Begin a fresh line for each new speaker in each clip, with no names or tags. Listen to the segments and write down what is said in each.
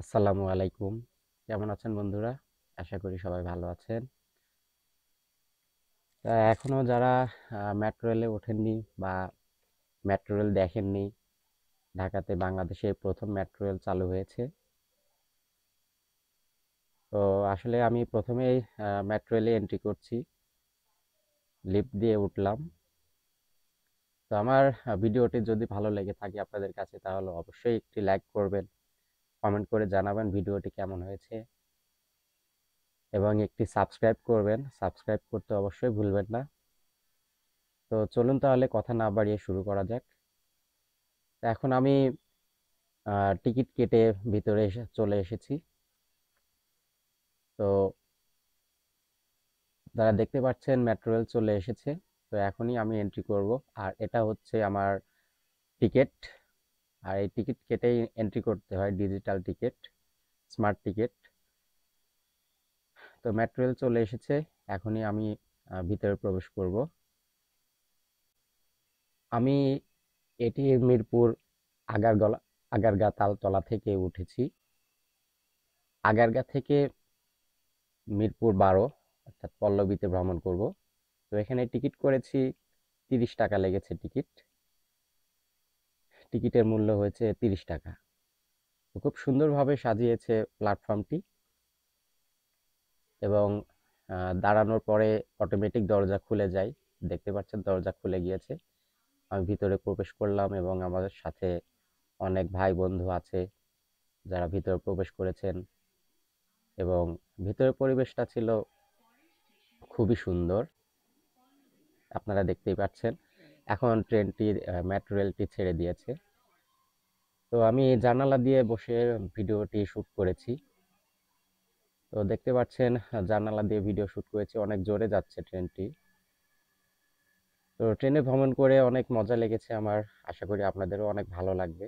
আসসালামু আলাইকুম। কেমন আছেন বন্ধুরা? আশা করি সবাই ভালো আছেন। এখনো যারা মেট্রো রেলে ওঠেননি বা মেট্রো রেল দেখেননি, ঢাকাতে বাংলাদেশে প্রথম মেট্রো রেল চালু হয়েছে। তো আসলে আমি প্রথমেই মেট্রো রেলে এন্ট্রি করছি, লিফট দিয়ে উঠলাম। তো আমার ভিডিওটি যদি ভালো লেগে থাকে আপনাদের কাছে তাহলে অবশ্যই একটি লাইক করবেন, কমেন্ট করে জানাবেন ভিডিওটি কেমন হয়েছে এবং একটি সাবস্ক্রাইব করবেন। সাবস্ক্রাইব করতে অবশ্যই ভুলবেন না। তো চলুন তাহলে কথা না বাড়িয়ে শুরু করা যাক। তো এখন আমি টিকিট কেটে ভিতরে চলে এসেছি। তো যারা দেখতে পাচ্ছেন মেট্রো রেল চলে এসেছে। তো এখনই আমি এন্ট্রি করব। আর এটা হচ্ছে আমার টিকিট। আর এই টিকিট কেটেই এন্ট্রি করতে হয়, ডিজিটাল টিকিট, স্মার্ট টিকিট। তো মেট্রো রেল চলে এসেছে, এখনই আমি ভিতরে প্রবেশ করব। আমি এটি মিরপুর আগারগলা আগারগা তালতলা থেকে উঠেছি। আগারগা থেকে মিরপুর 12 অর্থাৎ পল্লবীতে ভ্রমণ করব। তো এখানে টিকিট করেছি, 30 টাকা লেগেছে টিকিট। টিকিটের মূল্য হয়েছে 30 টাকা। তো খুব সুন্দরভাবে সাজিয়েছে প্ল্যাটফর্মটি এবং দাঁড়ানোর পরে অটোমেটিক দরজা খুলে যায়। দেখতে পাচ্ছেন দরজা খুলে গিয়েছে। আমি ভিতরে প্রবেশ করলাম এবং আমাদের সাথে অনেক ভাই বন্ধু আছে যারা ভিতরে প্রবেশ করেছেন এবং ভিতরের পরিবেশটা ছিল খুবই সুন্দর, আপনারা দেখতেই পাচ্ছেন। এখন ট্রেনটির মেট্রো রেলটি ছেড়ে দিয়েছে। তো আমি জানালা দিয়ে বসে ভিডিওটি শ্যুট করেছি। তো দেখতে পাচ্ছেন জানালা দিয়ে ভিডিও শ্যুট করেছি, অনেক জোরে যাচ্ছে ট্রেনটি। তো ট্রেনে ভ্রমণ করে অনেক মজা লেগেছে আমার, আশা করি আপনাদেরও অনেক ভালো লাগবে।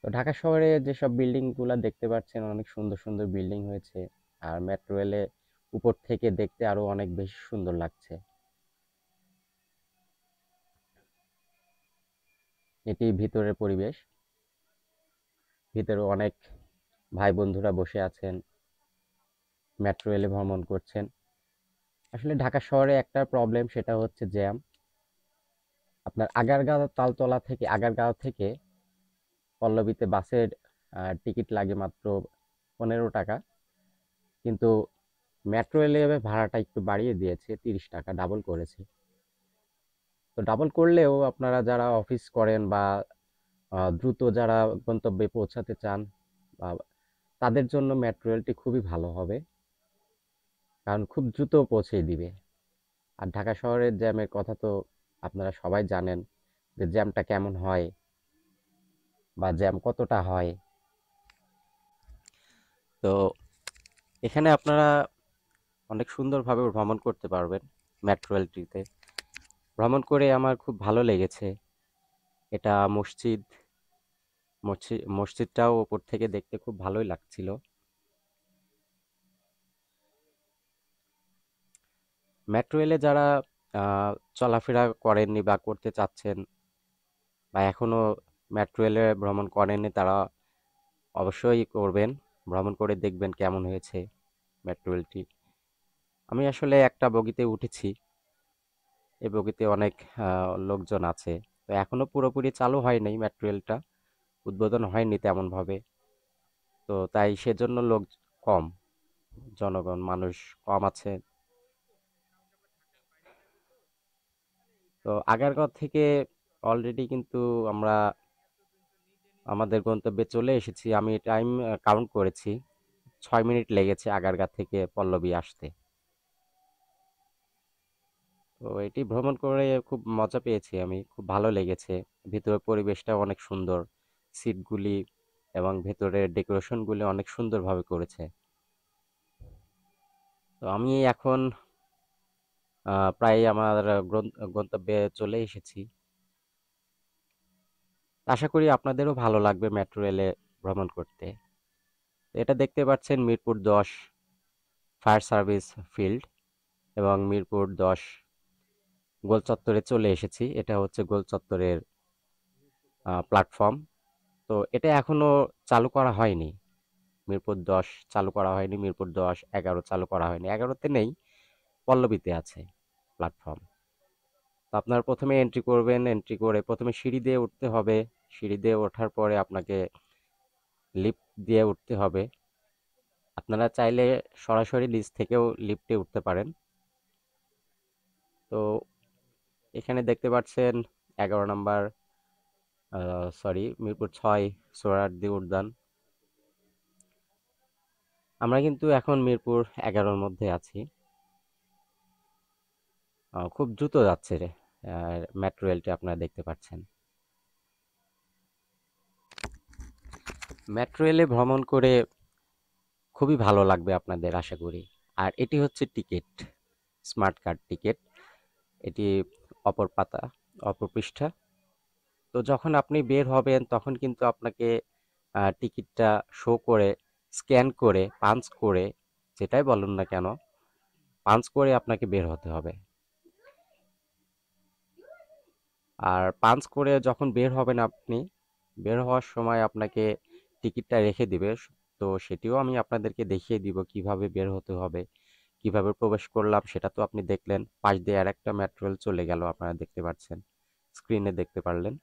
তো ঢাকা শহরে যেসব বিল্ডিংগুলো দেখতে পাচ্ছেন অনেক সুন্দর সুন্দর বিল্ডিং হয়েছে, আর মেট্রো রেলে উপর থেকে দেখতে আরো অনেক বেশি সুন্দর লাগছে। এটি ভিতরের পরিবেশ, ভিতরে অনেক ভাই বন্ধুরা বসে আছেন, মেট্রো রেলে ভ্রমণ করছেন। আসলে ঢাকা শহরে একটা প্রবলেম, সেটা হচ্ছে জ্যাম। আপনার আগারগাঁও থেকে পল্লবীতে বাসের টিকিট লাগে মাত্র 15 টাকা, কিন্তু মেট্রো রেলে ভাড়াটা একটু বাড়িয়ে দিয়েছে, 30 টাকা ডাবল করেছে। তো ডাবল করলেও আপনারা যারা অফিস করেন বা দ্রুত যারা গন্তব্যে পৌঁছাতে চান বা তাদের জন্য মেট্রো রেলটি খুবই ভালো হবে, কারণ খুব দ্রুত পৌঁছে দিবে। আর ঢাকা শহরের জ্যামের কথা তো আপনারা সবাই জানেন, যে জ্যামটা কেমন হয় বা জ্যাম কতটা হয়। তো এখানে আপনারা অনেক সুন্দরভাবে ভ্রমণ করতে পারবেন মেট্রো রেলটিতে। ভ্রমণ করে আমার খুব ভালো লেগেছে। এটা মসজিদটাও উপর থেকে দেখতে খুব ভালোই লাগছিল। মেট্রো রেলে যারা চলাফেরা করেননি বা করতে চাচ্ছেন বা এখনো মেট্রো রেলে ভ্রমণ করেননি, তারা অবশ্যই করবেন, ভ্রমণ করে দেখবেন কেমন হয়েছে মেট্রো রেলটি। আমি আসলে একটা বগিতে উঠেছি, এই বগিতে অনেক লোকজন আছে। তো এখনো পুরোপুরি চালু হয়নি মেট্রো রেলটা, উদ্বোধন হয়নি তেমন ভাবে। তো তাই সেজন্য লোক কম, জনগণ মানুষ কম আছে। তো আগারগাঁও থেকে অলরেডি কিন্তু আমরা আমাদের গন্তব্যে চলে এসেছি। আমি টাইম কাউন্ট করেছি, 6 মিনিট লেগেছে আগারগাঁ থেকে পল্লবী আসতে। তো এটি ভ্রমণ করে খুব মজা পেয়েছি, আমি খুব ভালো লেগেছে। ভিতরের পরিবেশটা অনেক সুন্দর, সিটগুলি এবং ভেতরের ডেকোরেশনগুলি অনেক সুন্দরভাবে করেছে। তো আমি এখন প্রায় আমার গন্তব্যে চলে এসেছি। আশা করি আপনাদেরও ভালো লাগবে মেট্রো রেলে ভ্রমণ করতে। তো এটা দেখতে পাচ্ছেন মিরপুর 10 ফায়ার সার্ভিস ফিল্ড এবং মিরপুর 10 গোল চত্বরে চলে এসেছি। এটা হচ্ছে গোল চত্বরের প্ল্যাটফর্ম। তো তো এটা এখনো চালু করা হয়নি। মিরপুর ১০ চালু করা হয়নি, মিরপুর ১০, ১১ চালু করা হয়নি। ১১তে নেই, পল্লবীতে আছে প্ল্যাটফর্ম। তো আপনারা ১ম এ এন্ট্রি করবেন, এন্ট্রি করে ১ম এ সিঁড়ি দিয়ে উঠতে হবে। সিঁড়ি দিয়ে ওঠার পরে আপনাকে লিফট দিয়ে উঠতে হবে। আপনারা চাইলে সরাসরি নিচ থেকেও লিফটে উঠতে পারেন। তো এখানে দেখতে পাচ্ছেন ১১ নাম্বার সরি মিরপুর ৬ সোহরাওয়ার্দী উদ্যান। আমরা কিন্তু এখন মিরপুর ১১-র মধ্যে আছি। খুব দ্রুত যাচ্ছে মেট্রো রেলটি আপনারা দেখতে পাচ্ছেন। মেট্রো রেলে ভ্রমণ করে খুবই ভালো লাগবে আপনাদের আশা করি। আর এটি হচ্ছে টিকিট, স্মার্ট কার্ড টিকিট। এটি অপর পাতা, অপর পৃষ্ঠা। তো যখন আপনি বের হবেন তখন কিন্তু আপনাকে টিকিটটা শো করে, স্ক্যান করে, পাঞ্চ করে, যেটাই বলুন না কেন, পাঞ্চ করে আপনাকে বের হতে হবে। আর পাঞ্চ করে যখন বের হবেন আপনি, বের হওয়ার সময় আপনাকে টিকিটটা রেখে দিবে। তো সেটিও আমি আপনাদেরকে দেখিয়ে দিব কিভাবে বের হতে হবে, কিভাবে প্রবেশ করলাম সেটা তো আপনি দেখলেন। পাশ দিয়ে আরেকটা মেট্রো রেল চলে গেল, আপনারা দেখতে পাচ্ছেন, স্ক্রিনে দেখতে পারলেন।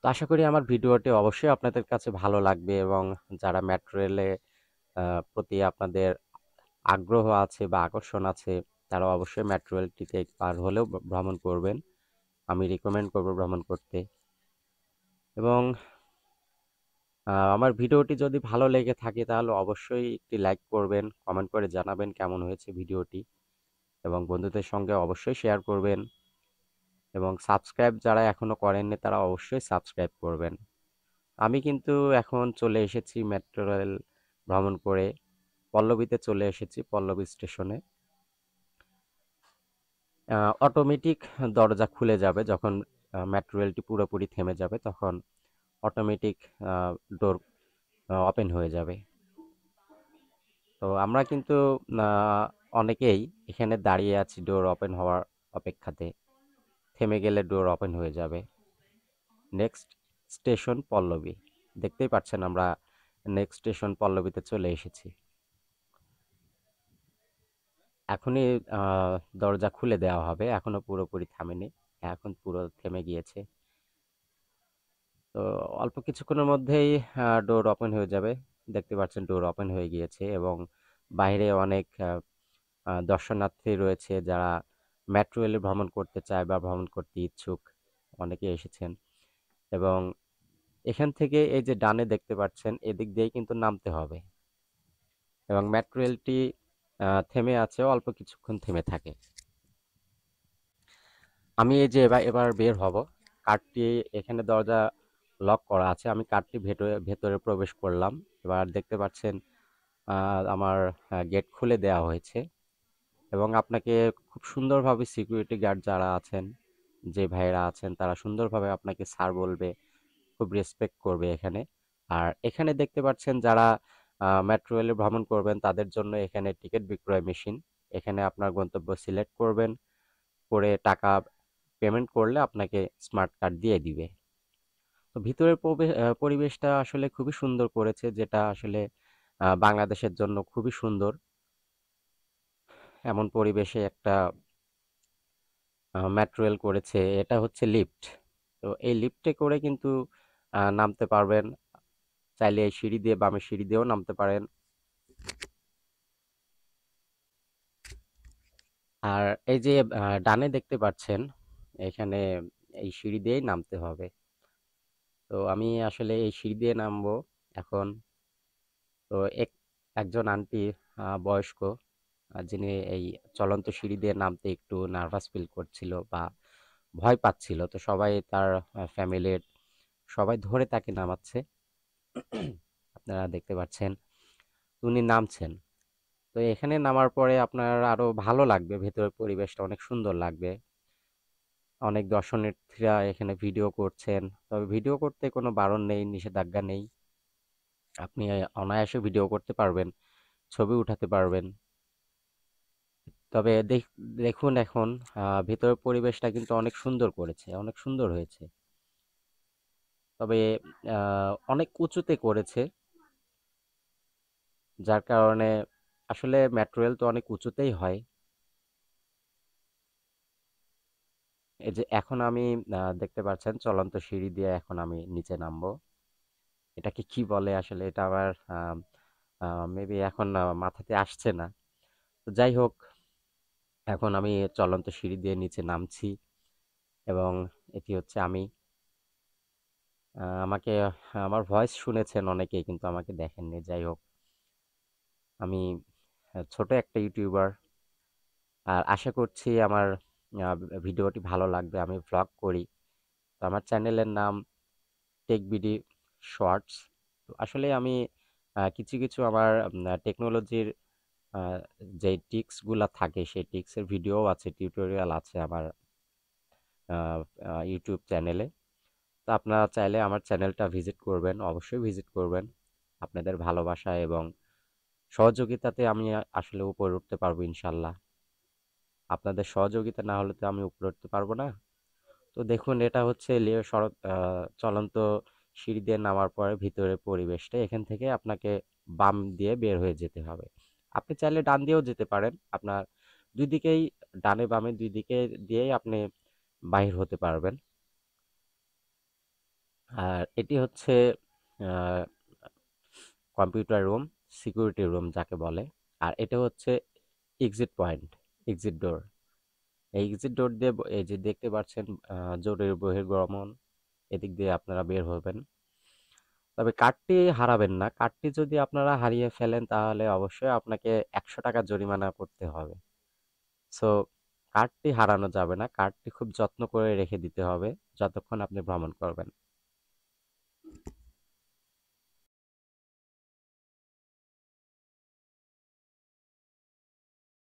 তো আশা করি আমার ভিডিওটি অবশ্যই আপনাদের কাছে ভালো লাগবে এবং যারা মেট্রো রেলে প্রতি আপনাদের আগ্রহ আছে বা আকর্ষণ আছে তারা অবশ্যই মেট্রো রেলটিতে একবার হলেও ভ্রমণ করবেন। আমি রিকমেন্ড করব ভ্রমণ করতে। এবং আমার ভিডিওটি যদি ভালো লেগে থাকে তাহলে অবশ্যই একটি লাইক করবেন, কমেন্ট করে জানাবেন কেমন হয়েছে ভিডিওটি, এবং বন্ধুদের সঙ্গে অবশ্যই শেয়ার করবেন। এবং সাবস্ক্রাইব যারা এখনো করেননি তারা অবশ্যই সাবস্ক্রাইব করবেন। আমি কিন্তু এখন চলে এসেছি মেট্রো রেল ভ্রমণ করে, পল্লবীতে চলে এসেছি, পল্লবী স্টেশনে। অটোমেটিক দরজা খুলে যাবে যখন মেট্রো রেলটি পুরোপুরি থেমে যাবে, তখন অটোমেটিক ডোর ওপেন হয়ে যাবে। তো আমরা কিন্তু অনেকেই এখানে দাঁড়িয়ে আছি ডোর ওপেন হওয়ার অপেক্ষাতে। থেমে গেলে ডোর ওপেন হয়ে যাবে। Next station Pallabi. দেখতেই পাচ্ছেন আমরা নেক্সট স্টেশন পল্লবীতে চলে এসেছি। এখনই দরজা খুলে দেওয়া হবে, এখনো পুরোপুরি থামেনি, এখন পুরো থেমে গিয়েছে। তো অল্প কিছুক্ষণের মধ্যেই ডোর ওপেন হয়ে যাবে। দেখতে পাচ্ছেন ডোর ওপেন হয়ে গিয়েছে এবং বাইরে অনেক দর্শনার্থী রয়েছে যারা মেট্রো রেলে ভ্রমণ করতে চায় বা ভ্রমণ করতে ইচ্ছুক, অনেকে এসেছেন। এবং এখান থেকে এই যে ডানে দেখতে পাচ্ছেন এদিক দিয়েই কিন্তু নামতে হবে। এবং মেট্রো রেলটি থেমে আছে, অল্প কিছুক্ষণ থেমে থাকে। আমি এই যে এবার এবার বের হব, কার্ডটি এখানে দরজা লক করা আছে, আমি কার্ডটি ভেতরে ভেতরে প্রবেশ করলাম। এবার দেখতে পাচ্ছেন আমার গেট খুলে দেওয়া হয়েছে এবং আপনাকে খুব সুন্দরভাবে সিকিউরিটি গার্ড যারা আছেন, যে ভাইয়েরা আছেন তারা সুন্দরভাবে আপনাকে স্যার বলবে, খুব রেসপেক্ট করবে এখানে। আর এখানে দেখতে পাচ্ছেন যারা মেট্রো রেলে ভ্রমণ করবেন তাদের জন্য এখানে টিকিট বিক্রয় মেশিন। এখানে আপনার গন্তব্য সিলেক্ট করবেন, করে টাকা পেমেন্ট করলে আপনাকে স্মার্ট কার্ড দিয়ে দিবে। তো ভিতরের পরিবেশটা আসলে খুবই সুন্দর করেছে, যেটা আসলে বাংলাদেশের জন্য খুবই সুন্দর। এমন পরিবেশে একটা মেট্রো রেল করেছে। এটা হচ্ছে লিফট। তো এই লিফটে করে কিন্তু নামতে পারবেন। চাইলে এই সিঁড়ি দিয়ে, বামের সিঁড়ি দিয়েও নামতে পারেন। আর এই যে ডানে দেখতে পাচ্ছেন এখানে এই সিঁড়ি দিয়েই নামতে হবে। তো আমি আসলে এই সিঁড়ি দিয়ে নামবো এখন। তো একজন আন্টি, বয়স্ক, যিনি এই চলন্ত সিঁড়ি দিয়ে নামতে একটু নার্ভাস ফিল করছিল বা ভয় পাচ্ছিল, তো সবাই তার ফ্যামিলির সবাই ধরে তাকে নামাচ্ছে। আপনারা দেখতে পাচ্ছেন উনি নামছেন। তো এখানে নামার পরে আপনার আরো ভালো লাগবে, ভেতরের পরিবেশটা অনেক সুন্দর লাগবে। অনেক দর্শনার্থীরা এখানে ভিডিও করছেন, তবে ভিডিও করতে কোনো বারণ নেই, নিষেধাজ্ঞা নেই। আপনি অনায়াসে ভিডিও করতে পারবেন, ছবি উঠাতে পারবেন। তবে দেখুন এখন ভেতরের পরিবেশটা কিন্তু অনেক সুন্দর করেছে, অনেক সুন্দর হয়েছে। তবে অনেক উঁচুতে করেছে, যার কারণে আসলে মেট্রো রেল তো অনেক উঁচুতেই হয়। এই যে এখন আমি দেখতে পাচ্ছেন চলন্ত সিঁড়ি দিয়ে এখন আমি নিচে নামবো। এটাকে কি বলে আসলে, এটা আমার মেবি এখন মাথাতে আসছে না। তো যাই হোক, এখন আমি চলন্ত সিঁড়ি দিয়ে নিচে নামছি এবং এটি হচ্ছে আমি। আমাকে আমার ভয়েস শুনেছেন অনেকেই, কিন্তু আমাকে দেখেননি। যাই হোক, আমি ছোট একটা ইউটিউবার, আর আশা করছি আমার আহ, ভিডিওটি ভালো লাগবে। আমি ভ্লগ করি, তো আমার চ্যানেলের নাম টেক বিডি শর্টস। তো আসলে আমি কিছু কিছু আমার টেকনোলজির যে টিক্সগুলা থাকে সেই টিক্সের ভিডিও আছে, টিউটোরিয়াল আছে আমার ইউটিউব চ্যানেলে। তো আপনারা চাইলে আমার চ্যানেলটা ভিজিট করবেন, অবশ্যই ভিজিট করবেন। আপনাদের ভালোবাসা এবং সহযোগিতাতে আমি আসলে উপরে উঠতে পারবো ইনশাল্লাহ। আপনাদের সহযোগিতা না হলে তো আমি উপরে উঠতে পারবো না। তো দেখুন, এটা হচ্ছে চলন্ত সিঁড়ি দিয়ে নামার পরে ভিতরের পরিবেশটা। এখান থেকে আপনাকে বাম দিয়ে বের হয়ে যেতে হবে। আপনি চাইলে ডান দিয়েও যেতে পারেন। আপনার দুই দিকেই, ডানে বামে দুই দিকে দিয়েই আপনি বাহির হতে পারবেন। আর এটি হচ্ছে কম্পিউটার রুম, সিকিউরিটি রুম যাকে বলে। আর এটা হচ্ছে এক্সিট পয়েন্ট, এক্সিট ডোর। এই এক্সিট ডোর দিয়ে এই যে দেখতে পাচ্ছেন জরুরি বহির্গমন, এদিক দিয়ে আপনারা বের হবেন। তবে কার্ডটি হারাবেন না। কার্ডটি যদি আপনারা হারিয়ে ফেলেন তাহলে অবশ্যই আপনাকে 100 টাকা জরিমানা করতে হবে। সো কার্ডটি হারানো যাবে না, কার্ডটি খুব যত্ন করে রেখে দিতে হবে যতক্ষণ আপনি ভ্রমণ করবেন।